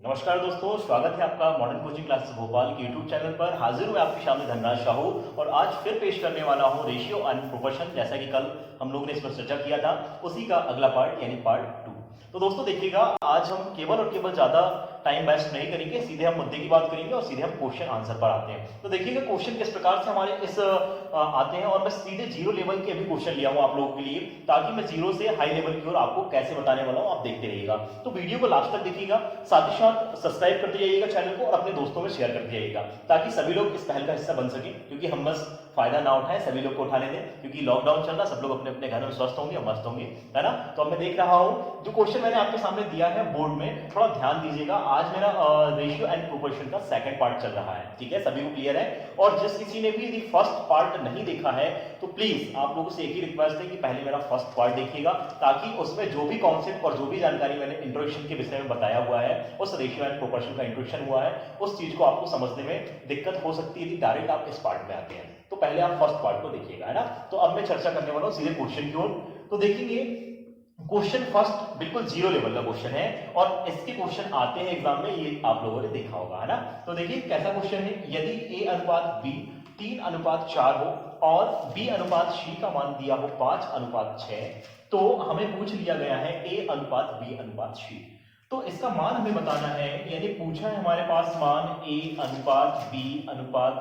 नमस्कार दोस्तों, स्वागत है आपका मॉडर्न कोचिंग क्लासेस भोपाल के यूट्यूब चैनल पर। हाजिर हुए आपके सामने धनराज साहू और आज फिर पेश करने वाला हूं रेशियो एंड प्रोपोर्शन। जैसा कि कल हम लोग ने इस पर चर्चा किया था, उसी का अगला पार्ट यानी पार्ट 2। तो दोस्तों देखिएगा, आज हम केवल और केवल ज्यादा टाइम वेस्ट नहीं करेंगे, सीधे हम मुद्दे की बात करेंगे और सीधे हम क्वेश्चन आंसर पर आते हैं। तो देखिएगा क्वेश्चन किस प्रकार से हमारे इस आते हैं, और मैं सीधे जीरो लेवल के भी क्वेश्चन लिया हूं आप लोगों के लिए, ताकि मैं जीरो से हाई लेवल की ओर आपको कैसे बताने वाला हूं, आप देखते रहिएगा। तो वीडियो को लास्ट तक देखिएगा, साथ ही साथ सब्सक्राइब करते जाइएगा चैनल को और अपने दोस्तों में शेयर करते जाइएगा, ताकि सभी लोग इस पहल का हिस्सा बन सके। क्योंकि हम बस फायदा ना उठाएं, सभी लोग को उठाने दें, क्योंकि लॉकडाउन चल रहा है, सब लोग अपने अपने घर में स्वस्थ होंगे और मस्त होंगे, है ना। तो अब मैं देख रहा हूं जो क्वेश्चन मैंने आपके सामने दिया है बोर्ड में, थोड़ा ध्यान दीजिएगा। आज मेरा रेशियो एंड प्रोपोर्शन का सेकंड पार्ट चल रहा है, ठीक है, सभी को क्लियर है। और जिस किसी ने भी यदि फर्स्ट पार्ट नहीं देखा है तो प्लीज आप लोगों से एक ही रिक्वेस्ट है कि पहले मेरा फर्स्ट पार्ट देखिएगा, ताकि उसमें जो भी कॉन्सेप्ट और जो भी जानकारी मैंने इंट्रोडक्शन के विषय में बताया हुआ है, उस रेशियो एंड प्रोपोर्शन का इंट्रोडक्शन हुआ है, उस चीज को आपको समझने में दिक्कत हो सकती है यदि डायरेक्ट आप इस पार्ट में आते हैं। तो पहले आप फर्स्ट पार्ट को देखिएगा, है ना। तो अब मैं चर्चा करने वाला हूं सीधे क्वेश्चन की ओर। तो देखेंगे क्वेश्चन फर्स्ट बिल्कुल जीरो लेवल का क्वेश्चन है, और इसके क्वेश्चन आते हैं एग्जाम में, ये आप लोगों ने देखा होगा, है ना। तो देखिए कैसा क्वेश्चन है, यदि a अनुपात b 3:4 हो और b अनुपात c का मान दिया हो 5:6, तो हमें पूछ लिया गया है a अनुपात b अनुपात c। तो इसका मान हमें बताना है, यानी पूछा है हमारे पास मान a अनुपात b अनुपात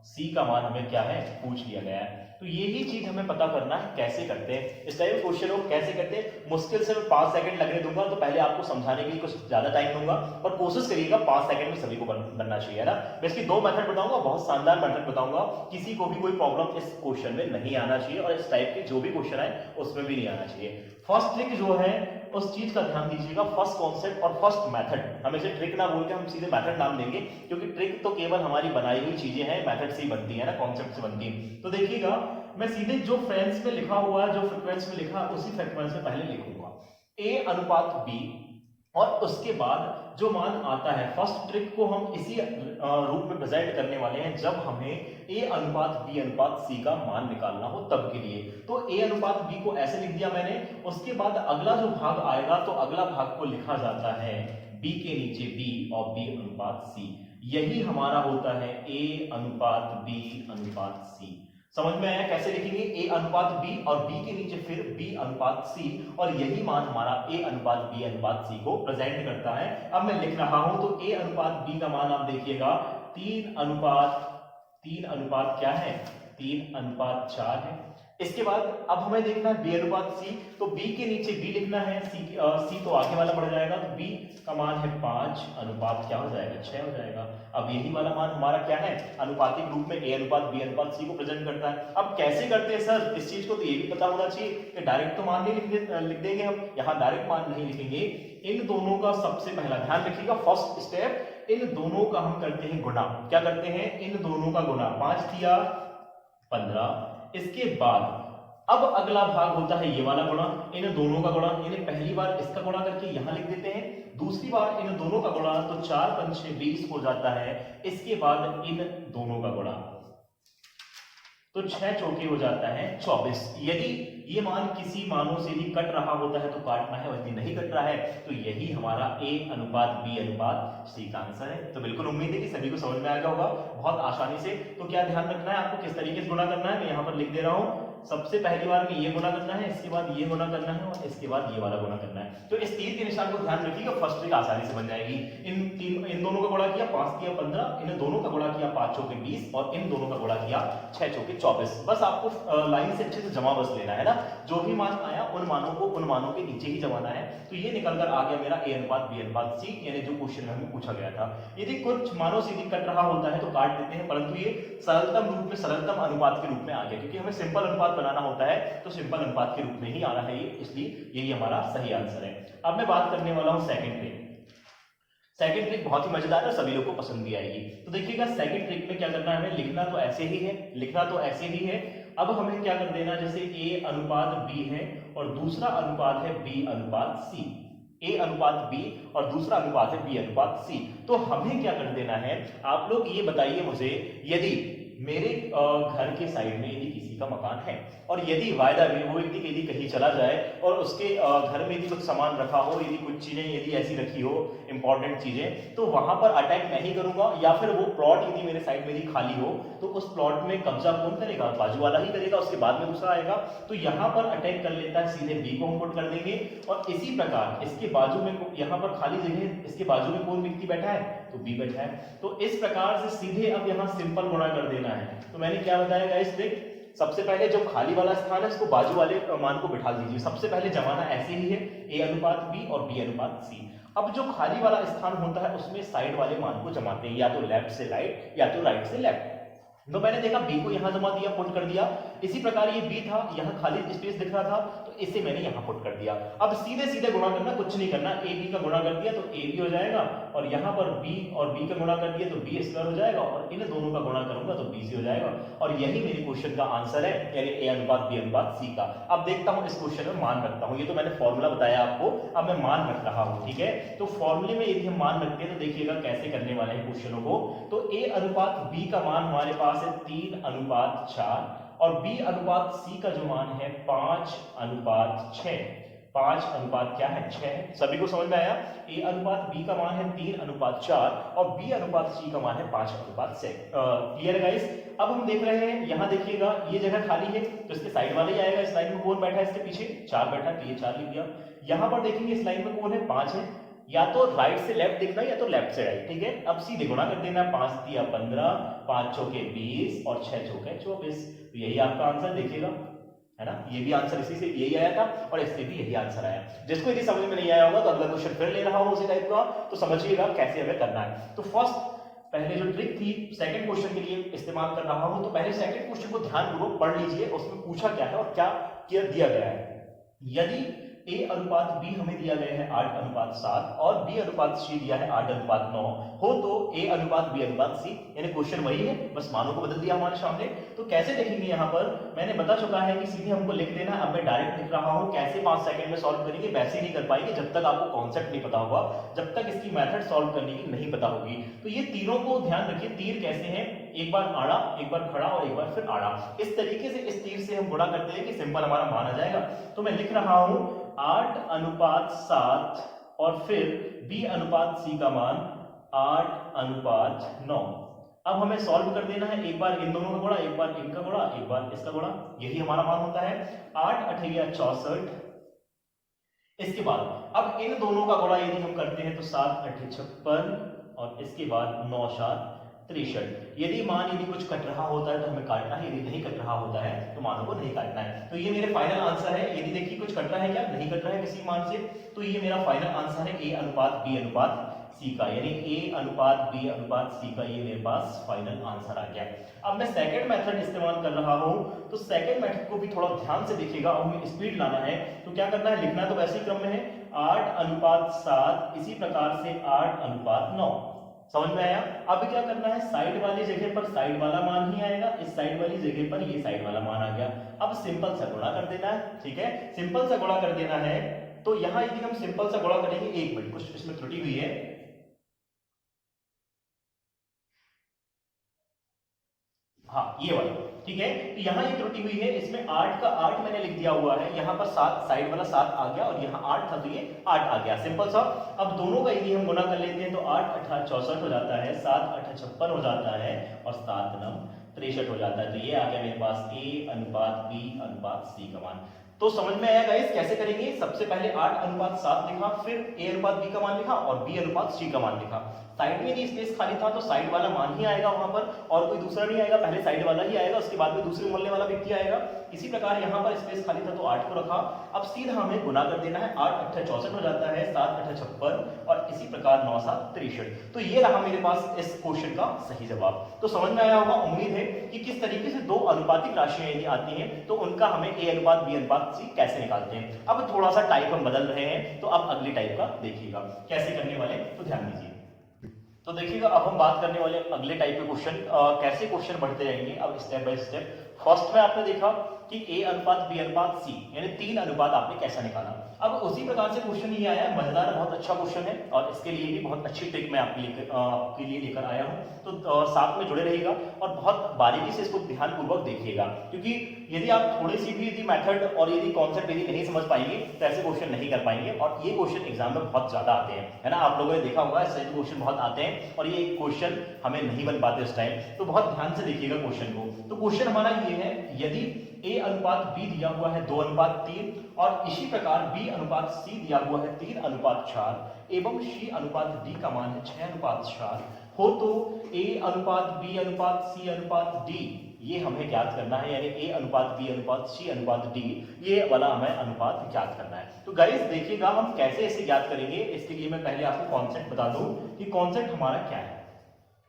c का मान हमें क्या है पूछ लिया गया है। तो यही चीज हमें पता करना है कैसे करते हैं इस टाइप क्वेश्चन को, कैसे करते हैं। मुश्किल से मैं 5 सेकंड लगने दूंगा, तो पहले आपको समझाने के लिए कुछ ज्यादा टाइम दूंगा, और कोशिश करिएगा 5 सेकंड में सभी को बनना चाहिए, है ना। मैं इसकी 2 मेथड बताऊंगा, बहुत शानदार मेथड बताऊंगा, किसी को भी कोई प्रॉब्लम इस क्वेश्चन में नहीं आना चाहिए, और इस टाइप के जो भी क्वेश्चन आए उसमें भी नहीं आना चाहिए। फर्स्ट ट्रिक जो है उस चीज का ध्यान दीजिएगा, फर्स्ट कॉन्सेप्ट और फर्स्ट मेथड। हम इसे ट्रिक ना बोल के हम सीधे मेथड नाम देंगे, क्योंकि ट्रिक तो केवल हमारी बनाई हुई चीजें हैं, मेथड से ही बनती है ना, कॉन्सेप्ट से बनती है। तो देखिएगा, मैं सीधे जो फ्रेंच में लिखा हुआ है, जो फ्रीक्वेंस में लिखा है, उसी फ्रीक्वेंस में पहले लिखूंगा a अनुपात b, और उसके बाद जो मान आता है, फर्स्ट ट्रिक को हम इसी रूप में प्रेजेंट करने वाले हैं जब हमें a अनुपात b अनुपात c का मान निकालना हो तब के लिए। तो a अनुपात b को ऐसे लिख दिया मैंने, उसके बाद अगला जो भाग आएगा तो अगला भाग को लिखा जाता है b के नीचे b और b अनुपात c। यही हमारा होता है a अनुपात b अनुपात c। समझ में आया कैसे लिखेंगे, a अनुपात b और b के नीचे फिर b अनुपात c, और यही मान हमारा a अनुपात b अनुपात c को प्रेजेंट करता है। अब मैं लिख रहा हूं, तो a अनुपात b का मान आप देखिएगा 3 अनुपात क्या है, 3:4 है। इसके बाद अब हमें देखना है b अनुपात c, तो b के नीचे b लिखना है, c तो आगे वाला बढ़ जाएगा, तो b का मान है 5 अनुपात क्या हो जाएगा, 6 हो जाएगा। अब यही वाला मान हमारा क्या है, अनुपातिक रूप में a अनुपात b अनुपात c को प्रेजेंट करता है। अब कैसे करते हैं सर, इस चीज को तो ये भी पता होना चाहिए कि डायरेक्ट तो मान नहीं लिख देंगे हम, यहाँ डायरेक्ट मान नहीं लिखेंगे। इन दोनों का सबसे पहला ध्यान रखिएगा, फर्स्ट स्टेप, इन दोनों का हम करते हैं गुणा। क्या करते हैं, इन दोनों का गुणा, 5 दिया 15। इसके बाद अब अगला भाग होता है ये वाला गुणा, इन दोनों का गुणा, यानी पहली बार इसका गुणा करके यहां लिख देते हैं, दूसरी बार इन दोनों का गुणा, तो 4 5 6 20 हो जाता है। इसके बाद इन दोनों का गुणा, तो 6 चौके हो जाता है 24। यदि ये मान किसी मानों से भी कट रहा होता है तो काटना है, यदि नहीं कट रहा है तो यही हमारा a अनुपात b अनुपात c का आंसर है। तो बिल्कुल उम्मीद है कि सभी को समझ में आ गया होगा बहुत आसानी से। तो क्या ध्यान रखना है आपको, किस तरीके से गुणा करना है, मैं यहाँ पर लिख दे रहा हूँ। सबसे पहली बार में ये गुणा करना है, इसके बाद ये गुणा करना है, और इसके बाद ये वाला गुणा करना है। तो इस तीर के निशान को ध्यान रखिएगा, फर्स्ट ट्रिक आसानी से बन जाएगी। इन दोनों का गुणा किया, 5 किया 15, इन दोनों का गुणा किया 5 चौके 20, और इन दोनों का गुणा किया 6 चौके 24। बस आपको लाइन से अच्छे से जमा बस लेना है ना, जो भी मान आया उन मानों के नीचे ही जमाना है। तो ये निकल कर आ गया मेरा a अनुपात b अनुपात c, यानी जो क्वेश्चन में हमें पूछा गया था। यदि कुछ मानों से कट रहा होता है तो काट देते हैं, परंतु ये सरलतम रूप में, सरलतम अनुपात के रूप में आ गया, क्योंकि हमें सिंपल अनुपात बनाना होता है, तो सिंपल अनुपात के रूप में ही आना है ये, इसलिए यही हमारा सही आंसर है। अब मैं बात करने वाला हूं सेकंड ट्रिक। सेकंड ट्रिक बहुत ही मजेदार है, सभी लोग को पसंद भी आएगी। तो देखिएगा सेकंड ट्रिक में क्या करना है, हमें लिखना तो ऐसे ही है, लिखना तो ऐसे ही है। अब हमें क्या कर देना, जैसे a अनुपात b है और दूसरा अनुपात है b अनुपात c, a अनुपात b और दूसरा अनुपात है b अनुपात c। तो हमें क्या कर देना है, आप लोग ये बताइए मुझे, यदि मेरे घर के साइड में यदि किसी का मकान है और यदि वायदा में वो व्यक्ति यदि कहीं चला जाए और उसके घर में यदि कुछ सामान रखा हो, यदि कुछ चीजें यदि ऐसी रखी हो इंपॉर्टेंट चीजें, तो वहां पर अटैक मैं ही करूंगा या फिर वो प्लॉट यदि मेरे साइड में यदि खाली हो तो उस प्लॉट में कब्जा कौन करेगा? बाजू वाला ही करेगा, उसके बाद में दूसरा आएगा। तो यहाँ पर अटैक कर लेता है, सीधे बी को हम पुट कर देंगे। और इसी प्रकार इसके बाजू में, यहाँ पर खाली जगह, इसके बाजू में कौन व्यक्ति बैठा है? तो बी बैठा है। तो इस प्रकार से सीधे अब यहाँ सिंपल गुणा कर देना है। तो मैंने क्या बताया गाइस, देख सबसे पहले जो खाली वाला स्थान है उसको बाजू वाले मान को बिठा दीजिए। सबसे पहले जमाना ऐसे ही है, ए अनुपात बी और बी अनुपात सी। अब जो खाली वाला स्थान होता है उसमें साइड वाले मान को जमाते हैं, या तो लेफ्ट से राइट या तो राइट से लेफ्ट। तो मैंने देखा बी को यहां जमा दिया, पुट कर दिया। इसी प्रकार ये बी था, यहां खाली स्पेस दिख रहा था तो इसे मैंने यहां पुट कर दिया। अब सीधे सीधे गुणा करना, कुछ नहीं करना। ए बी का गुणा कर दिया तो ए बी हो जाएगा, और यहां पर बी और बी का गुणा कर दिया तो बी स्क्वायर हो जाएगा, और इन दोनों का गुणा करूंगा तो बी सी हो जाएगा। और यही मेरे क्वेश्चन का आंसर है, यानी ए अनुपात बी अनुपात सी का। अब देखता हूं इस क्वेश्चन में मान रखता हूं। ये तो मैंने फॉर्मूला बताया आपको, अब मैं मान रख रहा हूं, ठीक है। तो फॉर्मूले में यदि हम मान रखते हैं तो देखिएगा कैसे करने वाले हैं क्वेश्चनों को। तो ए अनुपात बी का मान हमारे पास है 3 अनुपात 4, और बी अनुपात सी का जो मान है 5 अनुपात 6। 5 अनुपात क्या है? 6। सभी को समझ में आया? ए अनुपात बी का मान है 3 अनुपात 4 और बी अनुपात सी का मान है 5 अनुपात 6। क्लियर है गाइस? अब हम देख रहे हैं, यहां देखिएगा ये जगह खाली है तो इसके साइड वाले ही आएगा। इस लाइन में कौन बैठा है? इसके पीछे 4 बैठा है तो ये 4 लिख दिया। यहां पर देखेंगे इस लाइन में कौन है? 5 है। या तो राइट से लेफ्ट देखना या तो लेफ्ट से राइट, ठीक है। अब सीधे गुणा कर देना, 5 तिया 15, 5 चौके 20 और 6 चौके 24। तो यही आपका आंसर देखिएगा, है ना। ये भी आंसर इसी से यही आया था और इससे भी यही आंसर आया। जिसको यदि समझ में नहीं आया होगा तो अगला क्वेश्चन फिर ले रहा हूं उसी टाइप का, तो समझिएगा कैसे हमें करना है। तो फर्स्ट पहले जो ट्रिक थी सेकंड क्वेश्चन के लिए इस्तेमाल कर रहा हूं, तो पहले सेकंड क्वेश्चन को ध्यानपूर्वक पढ़ लीजिए, उसमें पूछा क्या है और क्या दिया गया है। यदि ए अनुपात बी हमें दिया गया है 8 अनुपात 7 और बी अनुपात सी दिया है 8 अनुपात 9 हो, तो ए अनुपात बी अनुपात सी, यानी क्वेश्चन वही है, बस मानों को बदल दिया हमारे सामने। तो कैसे देखेंगे? यहाँ पर मैंने बता चुका है कि सीधे हमको लिख देना। अब मैं डायरेक्ट लिख रहा हूँ। कैसे 5 सेकंड में सॉल्व करेंगे? वैसे नहीं कर पाएंगे जब तक आपको कॉन्सेप्ट नहीं पता होगा, जब तक इसकी मेथड सॉल्व करने की नहीं पता होगी। तो ये तीनों को ध्यान रखिए, तीर कैसे हैं, एक बार आड़ा, एक बार खड़ा और एक बार फिर आड़ा। इस तरीके से इस तीर से हम गुणा करते हैं कि सिंपल हमारा मान आ जाएगा। तो मैं लिख रहा हूं 8 अनुपात 7 और फिर बी अनुपात सी का मान 8 अनुपात 9। अब हमें सॉल्व कर देना है, एक बार इन दोनों का गुणा, एक बार इनका गुणा, एक बार इसका गुणा, यही हमारा मान होता है 8 8 64। इसके बाद अब इन दोनों का गुणा यदि हम करते हैं तो 7 8 56 और इसके बाद 9 7 63। यदि मान यदि कुछ कट रहा होता है तो हमें काटना है, यदि नहीं कट रहा होता है तो मानों को नहीं काटना है। तो ये मेरे फाइनल आंसर है। यदि देखिए कुछ कट रहा है क्या, नहीं कट रहा है किसी मान से, तो ये मेरा फाइनल आंसर है ए अनुपात बी अनुपात सी का, यानी ए अनुपात बी अनुपात सी का ये मेरे पास फाइनल आंसर आ गया। अब मैं सेकंड मेथड इस्तेमाल कर रहा हूं, तो सेकंड मेथड को भी थोड़ा ध्यान से देखिएगा। अब हमें स्पीड लाना है तो क्या करना है, लिखना तो वैसे ही क्रम में है 8 अनुपात 7, इसी प्रकार से 8 अनुपात 9। समझ में आया? अब क्या करना है, साइड वाली जगह पर साइड वाला मान ही आएगा, इस साइड वाली जगह पर ये साइड वाला मान आ गया। अब सिंपल सा गुणा कर देना है, ठीक है, सिंपल सा गुणा कर देना है। तो यहां यदि हम सिंपल सा गुणा करेंगे, एक मिनट कुछ इसमें त्रुटि हुई है, हाँ ये वाला, ठीक है। तो यहाँ ये त्रुटि हुई है, इसमें 8 का 8 मैंने लिख दिया हुआ है, यहाँ पर 7 साइड वाला 7 आ गया और यहाँ 8 था तो ये 8 आ गया, सिंपल सा। अब दोनों का यदि हम गुणा कर लेते हैं तो 8 8 64 हो जाता है, 7 8 56 हो जाता है और 7 9 63 हो जाता है। तो ये आ गया मेरे पास ए अनुपात बी अनुपात सी का मान। तो समझ में आया गाइस कैसे करेंगे? सबसे पहले 8 अनुपात 7 लिखा, फिर ए अनुपात बी का मान लिखा और बी अनुपात सी का मान लिखा। साइड में यदि स्पेस खाली था तो साइड वाला मान ही आएगा वहां पर, और कोई दूसरा नहीं आएगा, पहले साइड वाला ही आएगा, उसके बाद में दूसरे मोहल्ले वाला व्यक्ति आएगा। इसी प्रकार यहाँ पर स्पेस खाली था तो 8 को रखा। अब सीधा हमें गुणा कर देना है, 8 8 64 हो जाता है, 7 8 56 और इसी प्रकार 9 7 63। तो ये रहा मेरे पास इस क्वेश्चन का सही जवाब। तो समझ में आया होगा, उम्मीद है कि किस तरीके से दो अनुपातिक राशियां यदि आती हैं तो उनका हमें ए अनुपात बी अनुपात सी कैसे निकालते हैं। अब थोड़ा सा टाइप हम बदल रहे हैं, तो अब अगली टाइप का देखिएगा कैसे करने वाले, तो ध्यान दीजिए। तो देखिएगा अब हम बात करने वाले अगले टाइप के क्वेश्चन, कैसे क्वेश्चन बढ़ते रहेंगे अब स्टेप बाय स्टेप। फर्स्ट में आपने देखा कि ए अनुपात बी अनुपात सी, यानी 3 अनुपात आपने कैसा निकाला। अब उसी प्रकार से क्वेश्चन ये आया, मजेदार बहुत अच्छा क्वेश्चन है और इसके लिए भी बहुत अच्छी ट्रिक मैं आपके लिए लेकर आया हूँ, तो साथ में जुड़े रहिएगा और बहुत बारीकी से इसको ध्यानपूर्वक देखिएगा, क्योंकि यदि आप थोड़ी सी भी यदि मेथड और यदि कॉन्सेप्ट यदि नहीं समझ पाएंगे तो ऐसे क्वेश्चन नहीं कर पाएंगे। और ये क्वेश्चन एग्जाम में बहुत ज्यादा आते हैं, है ना, आप लोगों ने देखा होगा ऐसे क्वेश्चन बहुत आते हैं और ये क्वेश्चन हमें नहीं बन पाते उस टाइम, तो बहुत ध्यान से देखिएगा क्वेश्चन को। तो क्वेश्चन हमारा ये है, यदि ए अनुपात बी दिया हुआ है 2 अनुपात 3 और इसी प्रकार बी अनुपात सी दिया हुआ है 3 अनुपात 4 एवं सी अनुपात डी का मान है 6 अनुपात 4 हो, तो ए अनुपात बी अनुपात सी अनुपात डी ये हमें ज्ञात करना है, यानी ए अनुपात बी अनुपात सी अनुपात डी ये वाला हमें अनुपात ज्ञात करना है। तो गाइस देखिएगा हम कैसे इसे ज्ञात करेंगे। इसके लिए मैं पहले आपको कॉन्सेप्ट बता दूं कि कॉन्सेप्ट हमारा क्या है।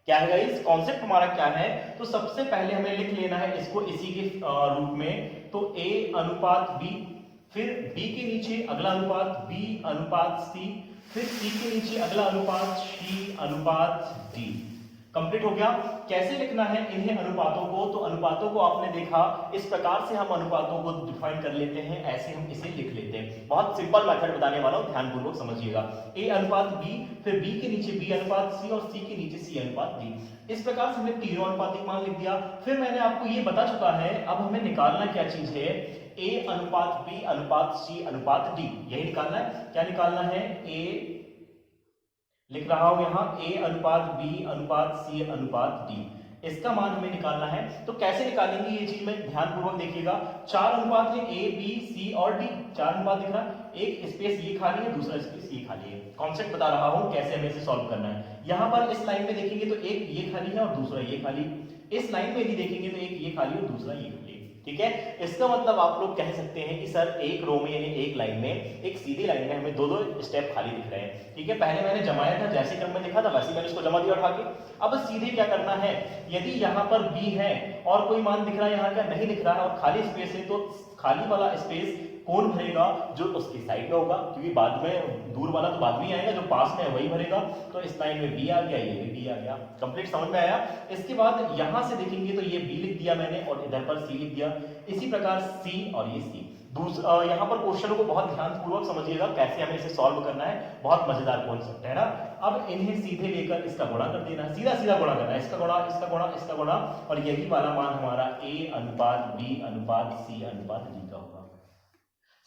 क्या है गाइस कॉन्सेप्ट हमारा क्या है, तो सबसे पहले हमें लिख लेना है इसको इसी के रूप में, तो ए अनुपात बी, फिर बी के नीचे अगला अनुपात बी अनुपात सी, फिर सी के नीचे अगला अनुपात सी अनुपात डी। कंप्लीट हो गया। कैसे लिखना है इन्हें अनुपातों को, तो अनुपातों को आपने देखा इस प्रकार से हम अनुपातों को डिफाइन कर लेते हैं, ऐसे हम इसे लिख लेते हैं। बहुत सिंपल मेथड बताने वाला हूं, ध्यानपूर्वक समझिएगा। ए अनुपात बी, फिर बी के नीचे बी अनुपात सी और सी के नीचे सी अनुपात डी। इस प्रकार से हमने तीनों अनुपातिक मान लिख दिया। फिर मैंने आपको ये बता चुका है, अब हमें निकालना क्या चीज है, ए अनुपात बी अनुपात सी अनुपात डी, यही निकालना है। क्या निकालना है, ए लिख रहा हूं यहां, ए अनुपात बी अनुपात सी अनुपात डी, इसका मान हमें निकालना है। तो कैसे निकालेंगे ये चीज में ध्यानपूर्वक देखिएगा। 4 अनुपात है, ए बी सी और डी, 4 अनुपात दिख रहा है, एक स्पेस ये खाली है, दूसरा स्पेस ये खाली है। कॉन्सेप्ट बता रहा हूं कैसे हमें इसे सॉल्व करना है। यहां पर इस लाइन में देखेंगे तो एक ये खाली है और दूसरा ये खाली, इस लाइन में यदि देखेंगे तो एक ये खाली और दूसरा ये खाली, ठीक है। इसका मतलब आप लोग कह सकते हैं कि सर एक रो में यानी एक लाइन में, एक सीधी लाइन में हमें दो स्टेप खाली दिख रहे हैं, ठीक है। पहले मैंने जमाया था, जैसे क्रम में लिखा था वैसे मैंने इसको जमा दिया उठा के। अब सीधे क्या करना है, यदि यहाँ पर बी है और कोई मान दिख रहा है यहाँ का नहीं दिख रहा है और खाली स्पेस है, तो खाली वाला स्पेस कौन भरेगा, जो उसकी साइड में होगा, क्योंकि बाद में दूर वाला तो बाद में आएगा, जो पास में है वही भरेगा। तो इस लाइन में बी आ गया, ये भी बी आ गया। कंप्लीट समझ में आया। इसके बाद यहां से देखेंगे तो ये बी लिख दिया मैंने और इधर पर सी लिख दिया। इसी प्रकार सी और ये सी। यहाँ पर क्वेश्चनों को बहुत ध्यानपूर्वक समझिएगा कैसे हमें इसे सॉल्व करना है, बहुत मजेदार कॉन्सेप्ट है ना। अब इन्हें सीधे लेकर इसका गुणा कर देना, सीधा सीधा गुणा करना है, इसका गुणा इसका गुणा इसका गुणा, और यही वाला मान हमारा ए अनुपात बी अनुपात सी अनुपात डी का होगा।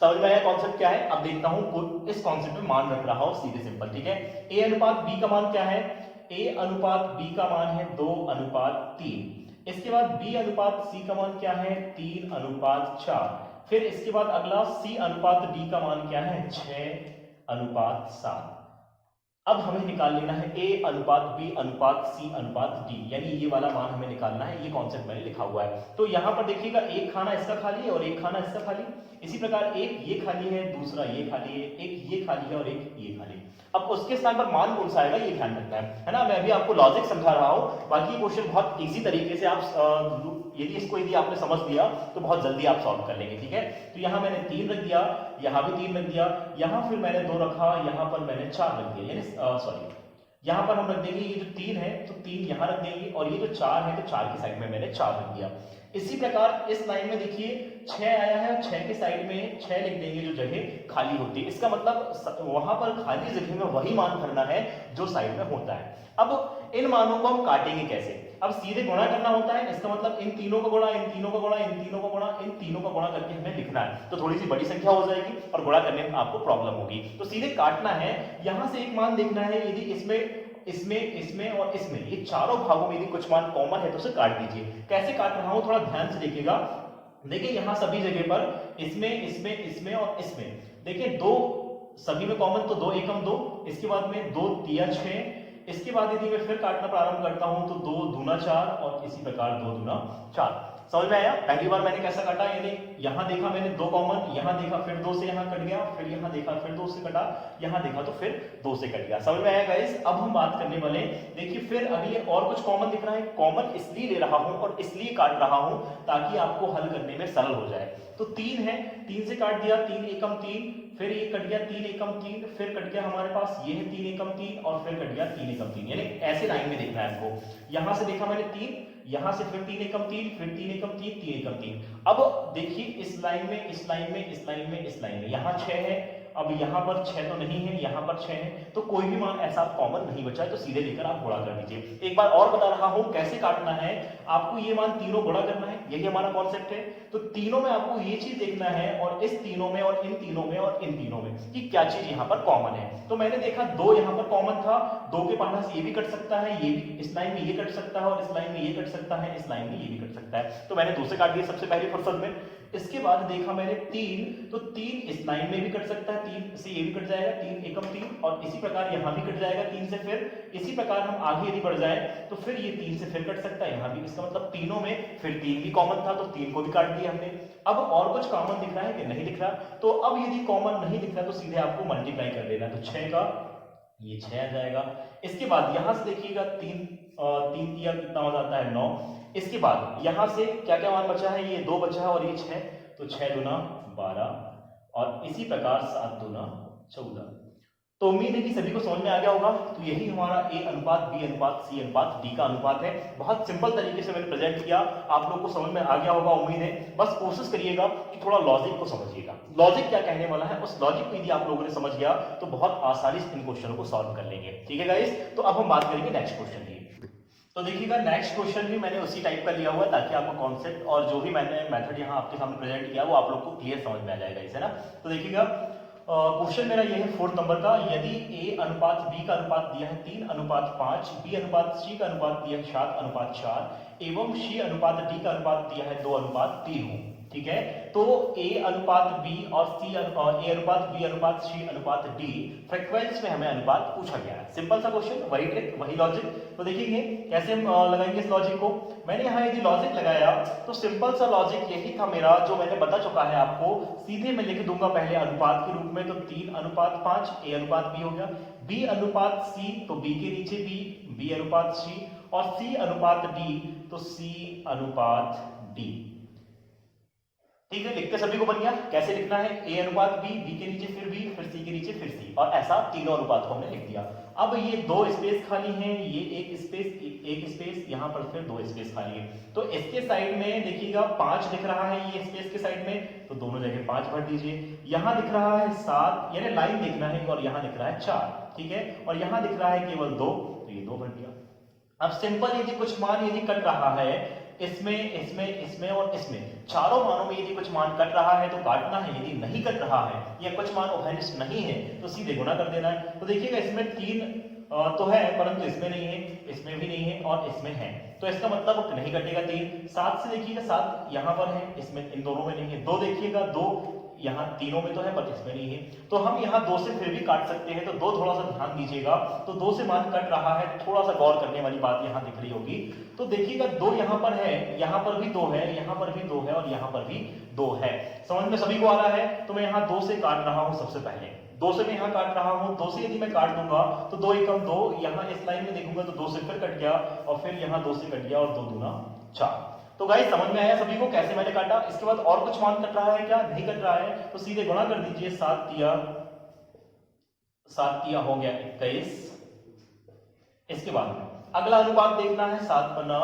समझ में आया कॉन्सेप्ट क्या है। अब देखता हूं इस कॉन्सेप्ट में मान रख रहा हूं सीधे सिंपल, ठीक है। ए अनुपात बी का मान क्या है, ए अनुपात बी का मान है 2 अनुपात 3। इसके बाद बी अनुपात सी का मान क्या है, 3 अनुपात 4। फिर इसके बाद अगला सी अनुपात डी का मान क्या है, 6 अनुपात 7। अब हमें निकाल लेना है ए अनुपात बी अनुपात सी अनुपात डी, यानी ये वाला मान हमें निकालना है। ये कॉन्सेप्ट मैंने लिखा हुआ है। तो यहां पर देखिएगा एक खाना इसका खाली है और एक खाना इसका खाली। इसी प्रकार एक ये खाली है, दूसरा ये खाली है, एक ये खाली है और एक ये खाली। अब उसके स्थान पर मान कौन सा आएगा ये ध्यान रखना है ना। मैं अभी आपको लॉजिक समझा रहा हूं, बाकी क्वेश्चन बहुत इजी तरीके से आप यदि आपने समझ लिया तो बहुत जल्दी आप सॉल्व कर लेंगे, ठीक है। तो यहां मैंने 3 रख दिया, यहां भी 3 रख दिया, यहां फिर मैंने 2 रखा, यहां पर मैंने 4 रख दिया, यानी सॉरी यहां पर हम रख देंगे ये जो 3 है तो 3 यहां रख देंगे, और ये जो 4 है तो 4 की साइड में मैंने 4 रख दिया। इसी प्रकार इस लाइन में देखिए 6 आया है, 6 के साइड में 6 लिख देंगे जो जगह खाली होती है। इसका मतलब वहां पर खाली जगह में वही मान भरना है जो साइड में होता है। अब इन मानों को हम काटेंगे कैसे, अब सीधे गुणा करना होता है। इसका मतलब इन तीनों का गुणा, इन तीनों का गुणा, इन तीनों का गुणा, इन तीनों का गुणा करके हमें लिखना है। तो थोड़ी सी बड़ी संख्या हो जाएगी और गुणा करने में आपको प्रॉब्लम होगी। तो सीधे काटना है, यहां से एक मान देखना है, यदि इसमें इसमें और इसमें ये चारों भागों में यदि कुछ मान कॉमन है तो उसे काट दीजिए। कैसे काट रहा हूं थोड़ा ध्यान से देखिएगा। देखिए यहां सभी जगह पर इसमें और इसमें देखिए 2 सभी में कॉमन, तो 2 एकम 2, इसके बाद में 2 तिया 6, इसके बाद यदि मैं फिर काटना प्रारंभ करता हूं तो 2 दूना 4 और इसी प्रकार 2 दूना 4। समझ में आया। पहली बार मैंने कैसा काटा, यानी यहां देखा मैंने 2 कॉमन, यहां देखा फिर 2 से यहां कट गया, फिर यहां देखा फिर 2 से कटा, यहां देखा तो फिर 2 से कट गया। समझ में आया गाइस। अब हम बात करने वाले, देखिए फिर अगले और कुछ कॉमन दिख रहा है। कॉमन इसलिए ले रहा हूं और इसलिए काट रहा हूं ताकि आपको हल करने में सरल हो जाए। तो 3 है, 3 से काट दिया, 3 एकम 3, फिर ये कट गया 3 एकम 3, फिर कट गया हमारे पास ये है 3 एकम 3 और फिर कट गया 3 एकम 3, यानी ऐसे लाइन में देखना है आपको। यहां से देखा मैंने 3, यहां से फिर 3 एकम 3, फिर 3 एकम 3, 3 एकम 3। अब देखिए इस लाइन में, इस लाइन में, इस लाइन में, इस लाइन में, यहां 6 है, अब यहां पर 6 तो नहीं है, यहां पर 6 है, तो कोई भी मान ऐसा कॉमन नहीं बचा है, तो सीधे लेकर आप गुणा कर दीजिए। एक बार और बता रहा हूं कैसे काटना है, आपको ये मान तीनों गुणा करना है, यही हमारा कॉन्सेप्ट है। तो तीनों में आपको ये चीज देखना है, और इस तीनों में और इन तीनों में और इन तीनों में कि क्या चीज यहां पर कॉमन है। तो मैंने देखा 2 यहां पर कॉमन था, 2 के पास ये भी कट सकता है, ये भी इस लाइन में ये कट सकता है, और इस लाइन में ये कट सकता है, इस लाइन में ये भी कट सकता है, तो मैंने 2 से काट दिया सबसे पहली फुर्सत में। इसके बाद देखा मैंने 3, तो 3 इस लाइन में भी कट सकता है, 3 से ये भी कट जाएगा, 3 एकम 3, और इसी प्रकार यहां भी कट जाएगा 3 से। फिर इसी प्रकार हम आगे यदि बढ़ जाए तो फिर ये 3 से फिर कट सकता है, यहां भी। इसका मतलब तीनों में फिर 3 भी कॉमन था, तो 3 को भी काट दिया हमने। अब और कुछ कॉमन दिख रहा है कि नहीं दिख रहा, तो अब यदि कॉमन नहीं दिख रहा तो सीधे आपको मल्टीप्लाई कर देना, तो 6 का ये 6 आ जाएगा। इसके बाद यहां से देखिएगा 3 3 कितना हो जाता है 9। इसके बाद यहां से क्या क्या मान बचा है, ये 2 बचा है और ये 6, तो 6 दूना 12, और इसी प्रकार 7 दूना 14। तो उम्मीद है कि सभी को समझ में आ गया होगा। तो यही हमारा A अनुपात B अनुपात C अनुपात D का अनुपात है। बहुत सिंपल तरीके से मैंने प्रेजेंट किया, आप लोग को समझ में आ गया होगा उम्मीद है। बस कोशिश करिएगा कि थोड़ा लॉजिक को समझिएगा, लॉजिक क्या कहने वाला है, उस लॉजिक को यदि आप लोगों ने समझ गया तो बहुत आसानी से इन क्वेश्चनों को सॉल्व कर लेंगे। ठीक है गाइस, तो अब हम बात करेंगे नेक्स्ट क्वेश्चन की। तो देखिएगा नेक्स्ट क्वेश्चन भी मैंने उसी टाइप का लिया हुआ है, ताकि आपको कॉन्सेप्ट और जो भी मैंने मेथड यहाँ आपके सामने प्रेजेंट किया वो आप लोग को क्लियर समझ में आ जाएगा इसे ना। तो देखिएगा क्वेश्चन मेरा ये है 4 नंबर का, यदि A अनुपात B का अनुपात दिया है 3 अनुपात 5, B अनुपात C का अनुपात दिया है 7 अनुपात 4 एवं C अनुपात D का अनुपात दिया है 2 अनुपात 3 हो। ठीक है, तो A अनुपात B और A अनुपात B अनुपात C अनुपात D फ्रीक्वेंस में हमें अनुपात पूछा गया है। सिंपल सा क्वेश्चन, वही ट्रिक वही लॉजिक। तो देखिए कैसे हम लगाएंगे इस लॉजिक को। मैंने यहाँ यदि लॉजिक लगाया तो सिंपल सा लॉजिक यही था मेरा, जो मैंने बता चुका है आपको। सीधे मैं लिख दूंगा पहले अनुपात के रूप में, तो 3 अनुपात 5 A अनुपात B हो गया, B अनुपात C तो B के नीचे B अनुपात C, और C अनुपात D तो C अनुपात D। ठीक है, लिखते सभी को बन गया। कैसे लिखना है, A अनुपात B, B के नीचे फिर B, फिर C के नीचे फिर C, और ऐसा तीनों अनुपात को हमने लिख दिया। अब ये 2 स्पेस खाली हैं, ये एक स्पेस, यहाँ पर फिर 2 स्पेस खाली है। तो इसके साइड में देखिएगा 5 दिख रहा है, ये स्पेस के साइड में, तो दोनों जगह 5 भर दीजिए। यहाँ दिख रहा है 7, यानी लाइन देखना है, और यहाँ दिख रहा है 4। ठीक है, और यहाँ दिख रहा है केवल 2, तो ये 2 भर दिया। अब सिंपल यदि कुछ मान यदि कट रहा है इसमें और इसमें, चारों मानों में यदि कुछ मान कट रहा है तो काटना है, यदि नहीं कट रहा है या कुछ मान ओहेरिस्ट नहीं है तो सीधे गुणा कर देना है। तो देखिएगा इसमें 3 तो है, परंतु इसमें नहीं है, इसमें भी नहीं है, और इसमें है, तो इसका मतलब नहीं कटेगा 3। 7 से देखिएगा 7 यहाँ पर है, इसमें इन दोनों में नहीं है। 2 देखिएगा 2 यहाँ तीनों में तो है पर इसमें नहीं है, तो हम यहाँ 2 से फिर भी काट सकते हैं। तो 2 थोड़ा सा ध्यान दीजिएगा, तो 2 से मान कट रहा है, थोड़ा सा गौर करने वाली बात यहाँ दिख रही होगी। तो देखिएगा 2 यहाँ पर है, यहाँ पर भी 2 है, यहाँ पर भी 2 है, और यहाँ पर भी 2 है। समझ में सभी को आ रहा है। तो मैं यहाँ 2 से काट रहा हूँ, सबसे पहले 2 से मैं यहाँ काट रहा हूँ। 2 से यदि मैं काट दूंगा तो 2 एकम 2, यहाँ इस लाइन में देखूंगा तो 2 से फिर कट गया, और फिर यहाँ 2 से कट गया, और 2 दूना 4। तो गाइस समझ में आया सभी को कैसे मैंने काटा। इसके बाद और कुछ मान कट रहा है क्या, नहीं कट रहा है, तो सीधे गुणा कर दीजिए। 7 तिया हो गया 21। इसके बाद अगला अनुपात देखना है, 7 पन्ना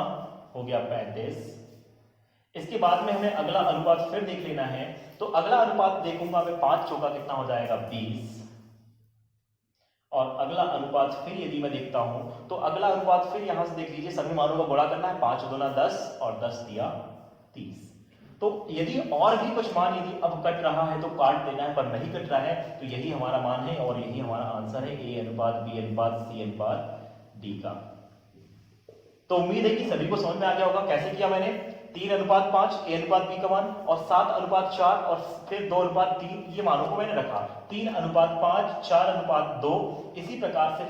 हो गया 35। इसके बाद में हमें अगला अनुपात फिर देख लेना है। तो अगला अनुपात देखूंगा मैं, 5 चौका कितना हो जाएगा 20, और अगला अनुपात फिर यदि मैं देखता हूं तो अगला अनुपात फिर यहां से देख लीजिए, सभी मानों का गुणा करना है। 5 दूना 10 और 10 तिया 30। तो यदि और भी कुछ मान यदि अब कट रहा है तो काट देना है, पर नहीं कट रहा है तो यही हमारा मान है, और यही हमारा आंसर है, A अनुपात B अनुपात C अनुपात D का। तो उम्मीद है कि सभी को समझ में आ गया होगा कैसे किया मैंने। 3 अनुपात 5 A अनुपात B का मान, और 7 अनुपात 4 और फिर 2 अनुपात 3, ये मानों को मैंने रखा। 3 अनुपात 5, 4 अनुपात 2, इसी प्रकार से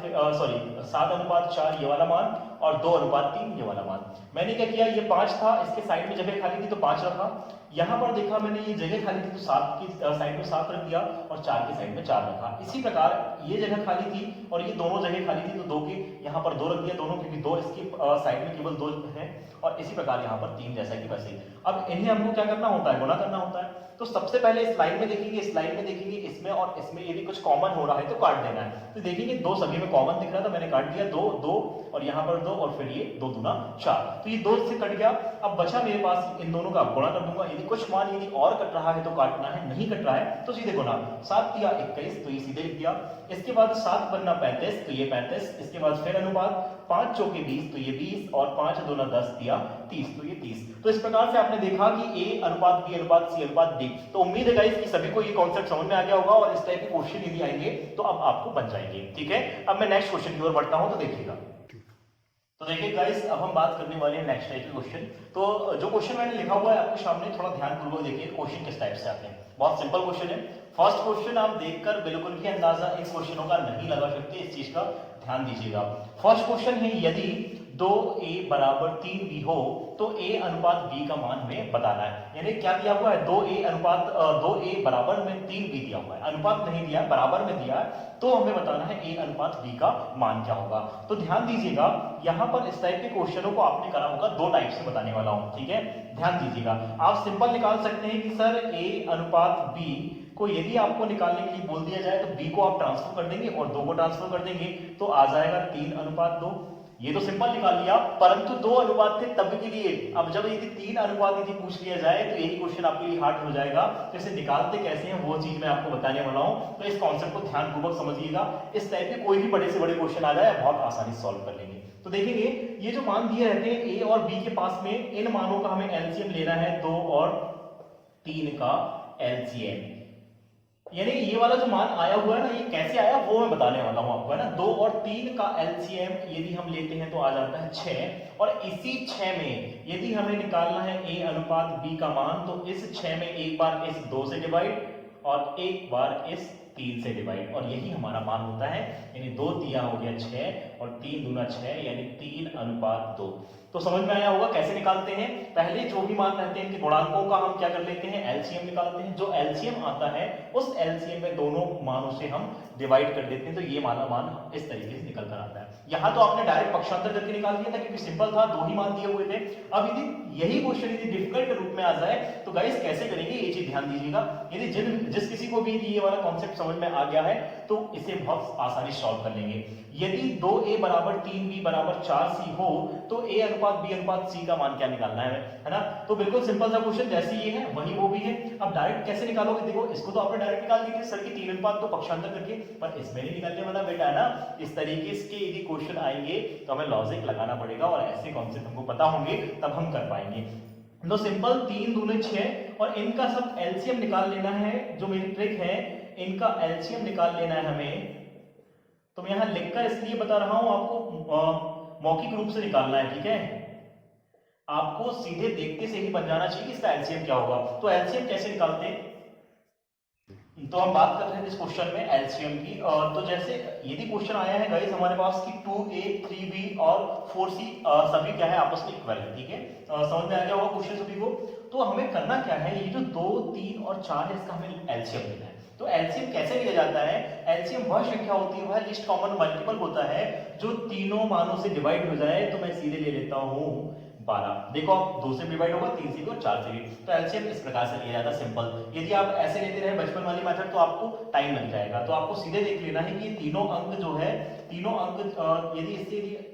7 अनुपात 4 ये वाला मान, और 2 अनुपात 3 ये वाला मान। मैंने क्या किया, ये 5 था, इसके साइड में जगह खाली थी तो 5 रखा। यहाँ पर देखा मैंने ये जगह खाली थी तो 7 की साइड में 7 रख दिया, और 4 की साइड में 4 रखा। इसी प्रकार ये जगह खाली थी और ये दोनों जगह खाली थी, तो 2 के यहाँ पर 2 रख दिया, दोनों क्योंकि 2 इसकी साइड में केवल 2 है, और इसी प्रकार यहाँ पर 3 जैसा कि वैसे। अब इन्हें हमको क्या करना होता है, गुणा करना होता है। तो सबसे पहले इस लाइन में देखेंगे, इस लाइन में देखेंगे, इसमें और इसमें यदि कुछ कॉमन हो रहा है तो काट देना है। तो देखेंगे दो सभी में कॉमन दिख रहा था, मैंने काट दिया, दो दो और यहाँ पर दो और फिर ये 2 दूना 4, तो ये 2 से कट गया। अब बचा मेरे पास, इन दोनों का गुणा कर दूंगा। यदि कुछ मान यदि और कट रहा है तो काटना है, नहीं कट रहा है तो सीधे गुणा। 7 दिया 21, तो ये सीधे लिख दिया। इसके बाद 7 बनना 35, तो ये 35। इसके बाद फिर अनुपात 5 चौके 20, तो ये 20 और 5 दूना 10 दिया 30, तो ये 30। तो इस प्रकार से आपने देखा कि A अनुपात B अनुपात C अनुपात D। तो उम्मीद है गाइस कि सभी को ये कॉन्सेप्ट समझ में आ गया होगा और इस टाइप के क्वेश्चन यदि आएंगे तो अब आपको बन जाएंगे। ठीक है, अब मैं नेक्स्ट क्वेश्चन की ओर बढ़ता हूं, तो देखिएगा। तो देखिए गाइस, अब हम बात करने वाले हैं नेक्स्ट टाइप के क्वेश्चन। तो जो क्वेश्चन मैंने लिखा हुआ है आपके सामने, थोड़ा ध्यानपूर्वक देखिए क्वेश्चन किस टाइप से आते हैं। बहुत सिंपल क्वेश्चन है। फर्स्ट क्वेश्चन आप देखकर बिल्कुल भी अंदाजा इन क्वेश्चनों का नहीं लगा सकते, इस चीज का ध्यान दीजिएगा। फर्स्ट क्वेश्चन है, यदि 2a बराबर 3b हो तो a अनुपात b का मान हमें बताना है। यानी क्या दिया हुआ है, 2a बराबर में 3b दिया हुआ है, अनुपात नहीं दिया, बराबर में दिया है, तो हमें बताना है a अनुपात b का मान क्या होगा। तो ध्यान दीजिएगा, यहां पर इस टाइप के क्वेश्चनों को आपने करा होगा, 2 टाइप से बताने वाला हूं। ठीक है, ध्यान दीजिएगा। आप सिंपल निकाल सकते हैं कि सर a अनुपात b को यदि आपको निकालने के लिए बोल दिया जाए तो b को आप ट्रांसफर कर देंगे और 2 को ट्रांसफर कर देंगे, तो आ जाएगा 3 अनुपात 2। ये तो सिंपल निकाल लिया, परंतु 2 अनुपात थे तब के लिए। अब जब यदि 3 अनुपात यदि पूछ लिया जाए तो यही क्वेश्चन आपके लिए हार्ड हो जाएगा। तो इसे निकालते कैसे हैं वो चीज मैं आपको बताने वाला हूं, तो इस कॉन्सेप्ट को ध्यानपूर्वक समझिएगा। इस टाइप के कोई भी बड़े से बड़े क्वेश्चन आ जाए बहुत आसानी से सॉल्व कर लेंगे। तो देखेंगे, ये जो मान दिए रहते हैं a और b के पास में, इन मानों का हमें एलसीएम लेना है, 2 और 3 का एलसीएम। यानी ये वाला जो मान आया हुआ है ना, ये कैसे आया वो मैं बताने वाला हूं आपको, है ना। 2 और 3 का एलसीएम यदि हम लेते हैं तो आ जाता है 6, और इसी 6 में यदि हमें निकालना है a अनुपात b का मान, तो इस 6 में एक बार इस 2 से डिवाइड और एक बार इस 3 से डिवाइड, और यही हमारा मान होता है। यानी 2 दिया हो गया 6 और 3 दूना 6, यानी 3 अनुपात 2। तो समझ में आया होगा कैसे निकालते हैं। पहले जो भी मान रहते हैं इनके गुणांकों का हम क्या कर लेते हैं, एलसीएम निकालते हैं। जो एलसीएम आता है उस एलसीएम में दोनों मानों से हम डिवाइड कर देते हैं, तो ये मान इस तरीके से निकल कर आता है। यहाँ तो आपने डायरेक्ट पक्षांतर करके निकाल दिया था क्योंकि सिंपल था, 2 ही मान दिए हुए थे। अब यदि यही क्वेश्चन यदि डिफिकल्ट रूप में आ जाए तो गाइस कैसे करेंगे, ये चीज ध्यान दीजिएगा। यदि जिस किसी को भी ये वाला कॉन्सेप्ट समझ में आ गया है तो इसे बहुत आसानी से सॉल्व कर लेंगे। यदि 2a बराबर 3b बराबर 4c हो तो a अनुपात b अनुपात c का मान क्या निकालना है ना। तो बिल्कुल सिंपल सा क्वेश्चन, जैसे ये है वही वो भी है। अब डायरेक्ट कैसे निकालोगे, देखो इसको तो आपने डायरेक्ट निकाल दिया सर की 3 अनुपात 2 पक्षांतर करके, पर इसमें नहीं निकालने वाला बेटा, है ना। इस तरीके के यदि क्वेश्चन आएंगे तो हमें लॉजिक लगाना पड़ेगा और ऐसे कॉन्सेप्ट हमको पता होंगे तब हम कर पाएंगे। तो सिंपल 3 दूने 6 और इनका सब एलसीएम निकाल लेना है। जो मेरी ट्रिक है, इनका एलसीएम निकाल लेना है हमें। तो मैं यहां लिखकर इसलिए बता रहा हूं, आपको मौखिक रूप से निकालना है। ठीक है, आपको सीधे देखते से ही बन जाना चाहिए कि इसका एलसीएम क्या होगा। तो एलसीएम कैसे निकालते हैं, तो हम बात कर रहे हैं इस क्वेश्चन में एलसीएम की। तो जैसे यदि क्वेश्चन आया है गाइस हमारे पास कि 2a 3b और 4c सभी क्या है, आपस में इक्वल है। ठीक है, समझ में आ गया होगा क्वेश्चन सभी को। तो हमें करना क्या है, ये जो 2 3 और 4 है इसका हमें एलसीएम लेना है। तो एलसीएम कैसे लिया जाता है, एलसीएम वह संख्या होती है, वह लिस्ट कॉमन मल्टीपल होता है जो तीनों मानों से डिवाइड हो जाए। तो मैं सीधे ले लेता हूं 12। देखो आप 2 से डिवाइड होगा, 3 से भी और 4 से भी। तो एलसीएम इस प्रकार से लिया जाता है, सिंपल। यदि आप ऐसे लेते रहे बचपन वाली मेथड तो आपको टाइम लग जाएगा। तो आपको सीधे देख लेना है कि ये तीनों अंक जो है, तीनों अंक यदि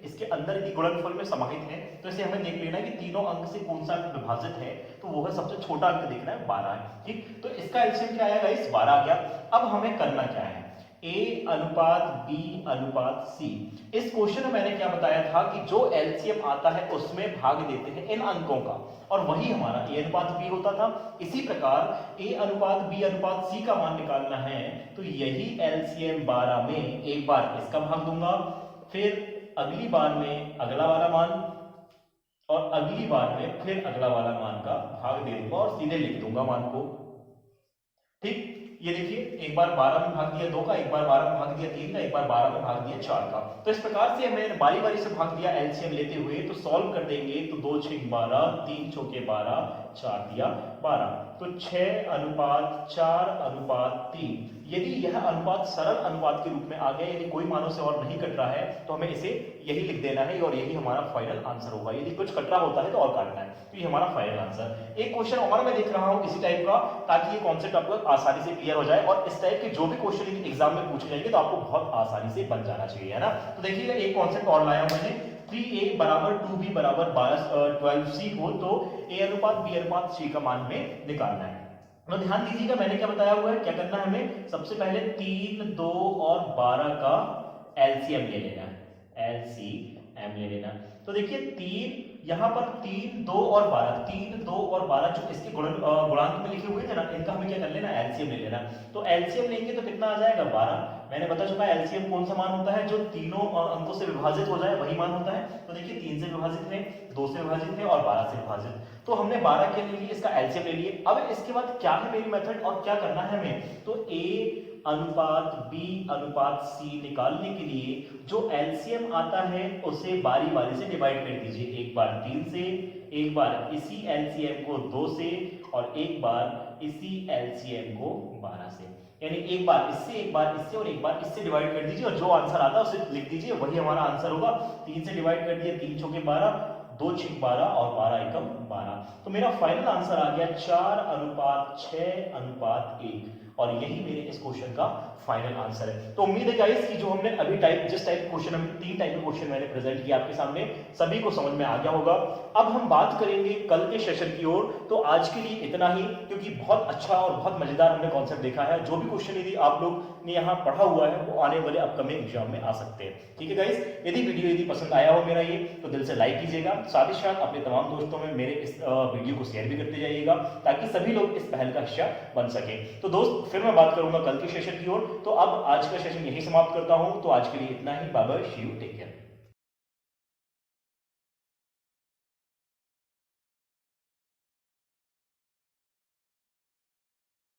इसके अंदर यदि गुणनफल में समाहित है तो इसे हमें देख लेना है कि तीनों अंक से कौन सा अंक विभाजित है, तो वो है सबसे छोटा अंक देखना है, 12 है। ठीक, तो इसका एलसीएम क्या आएगा, इस 12 आ गया। अब हमें करना क्या है, a अनुपात b अनुपात c। इस क्वेश्चन में मैंने क्या बताया था कि जो एलसीएम आता है उसमें भाग देते हैं इन अंकों का, और वही हमारा a अनुपात b होता था। इसी प्रकार a अनुपात b अनुपात c का मान निकालना है, तो यही एलसीएम 12 में एक बार इसका भाग दूंगा, फिर अगली बार में अगला वाला मान, और अगली बार में फिर अगला वाला मान का भाग दे दूंगा और सीधे लिख दूंगा मान को। ठीक, ये देखिए एक बार 12 में भाग दिया 2 का, एक बार 12 में भाग दिया 3 का, एक बार 12 में भाग दिया 4 का। तो इस प्रकार से हमने बारी बारी से भाग दिया एलसीएम लेते हुए। तो सॉल्व कर देंगे तो 2 6 12, 3 चौके 12, 4 दिया 12। तो 6 अनुपात 4 अनुपात 3, यदि यह अनुपात सरल अनुपात के रूप में आ गया, यदि कोई मानों से और नहीं कट रहा है तो हमें इसे यही लिख देना है और यही हमारा फाइनल आंसर होगा। यदि कुछ कट रहा होता है तो और काटना है, तो ये हमारा फाइनल आंसर। एक क्वेश्चन और मैं देख रहा हूं इसी टाइप का, ताकि ये कॉन्सेप्ट आपको आसानी से क्लियर हो जाए और इस टाइप के जो भी क्वेश्चन एग्जाम में पूछे जाएंगे तो आपको बहुत आसानी से बन जाना चाहिए, है ना। तो देखिएगा एक कॉन्सेप्ट और लाया हूं मैंने, 3a बराबर 2b बराबर 12c हो तो a अनुपात b अनुपात c का मान में निकालना है। तो ध्यान दीजिएगा मैंने क्या बताया हुआ है, क्या करना है हमें, सबसे पहले 3, 2 और 12 का एलसीएम ले लेना है, एलसीएम ले लेना। तो देखिए 3 यहां पर 3, 2 और 12, 3, 2 और 12 जो इसके गुणांक में लिखे हुए थे ना, इनका हमें क्या कर लेना, एलसीएम ले लेना। तो एलसीएम लेंगे तो कितना आ जाएगा, 12। मैंने बता चुका है एलसीएम कौन सा मान होता है, जो तीनों अंकों से विभाजित हो जाए वही मान होता है। तो देखिए 3 से विभाजित है, 2 से विभाजित है और 12 से विभाजित, तो हमने 12 के लिए इसका एलसीएम ले लिए। अब इसके बाद क्या है मेरी मेथड और क्या करना है हमें, तो a अनुपात b अनुपात c निकालने के लिए जो एलसीएम आता है उसे बारी बारी से डिवाइड कर दीजिए, एक बार 3 से, एक बार इसी एलसीएम को 2 से और एक बार इसी एलसीएम को 12 से, यानी एक बार इससे, एक बार इससे और एक बार इससे डिवाइड कर दीजिए और जो आंसर आता है उसे लिख दीजिए, वही हमारा आंसर होगा। 3 से डिवाइड कर दिया, 3 चौके 12, 2 छक 12 और 12 एकम 12, तो मेरा फाइनल आंसर आ गया 4 अनुपात 6 अनुपात 1 और यही मेरे इस क्वेश्चन का फाइनल आंसर है। तो उम्मीद है गाइस कि जो हमने अभी जिस टाइप क्वेश्चन, हम 3 टाइप के क्वेश्चन मैंने प्रेजेंट किया आपके सामने, सभी को समझ में आ गया होगा। अब हम बात करेंगे कल के सेशन की ओर, तो आज के लिए इतना ही, क्योंकि बहुत अच्छा और बहुत मजेदार हमने कॉन्सेप्ट देखा है। जो भी क्वेश्चन यदि आप लोग ने यहाँ पढ़ा हुआ है वो आने वाले अपकमिंग एग्जाम में आ सकते हैं। ठीक है गाइस, यदि वीडियो पसंद आया हो मेरा ये, तो दिल से लाइक कीजिएगा, साथ ही साथ अपने तमाम दोस्तों में मेरे इस वीडियो को शेयर भी करते जाइएगा, ताकि सभी लोग इस पहल का हिस्सा बन सके। तो दोस्त फिर मैं बात करूंगा कल के सेशन की ओर, तो अब आज का सेशन यही समाप्त करता हूं। तो आज के लिए इतना ही, bye bye, see you, take care.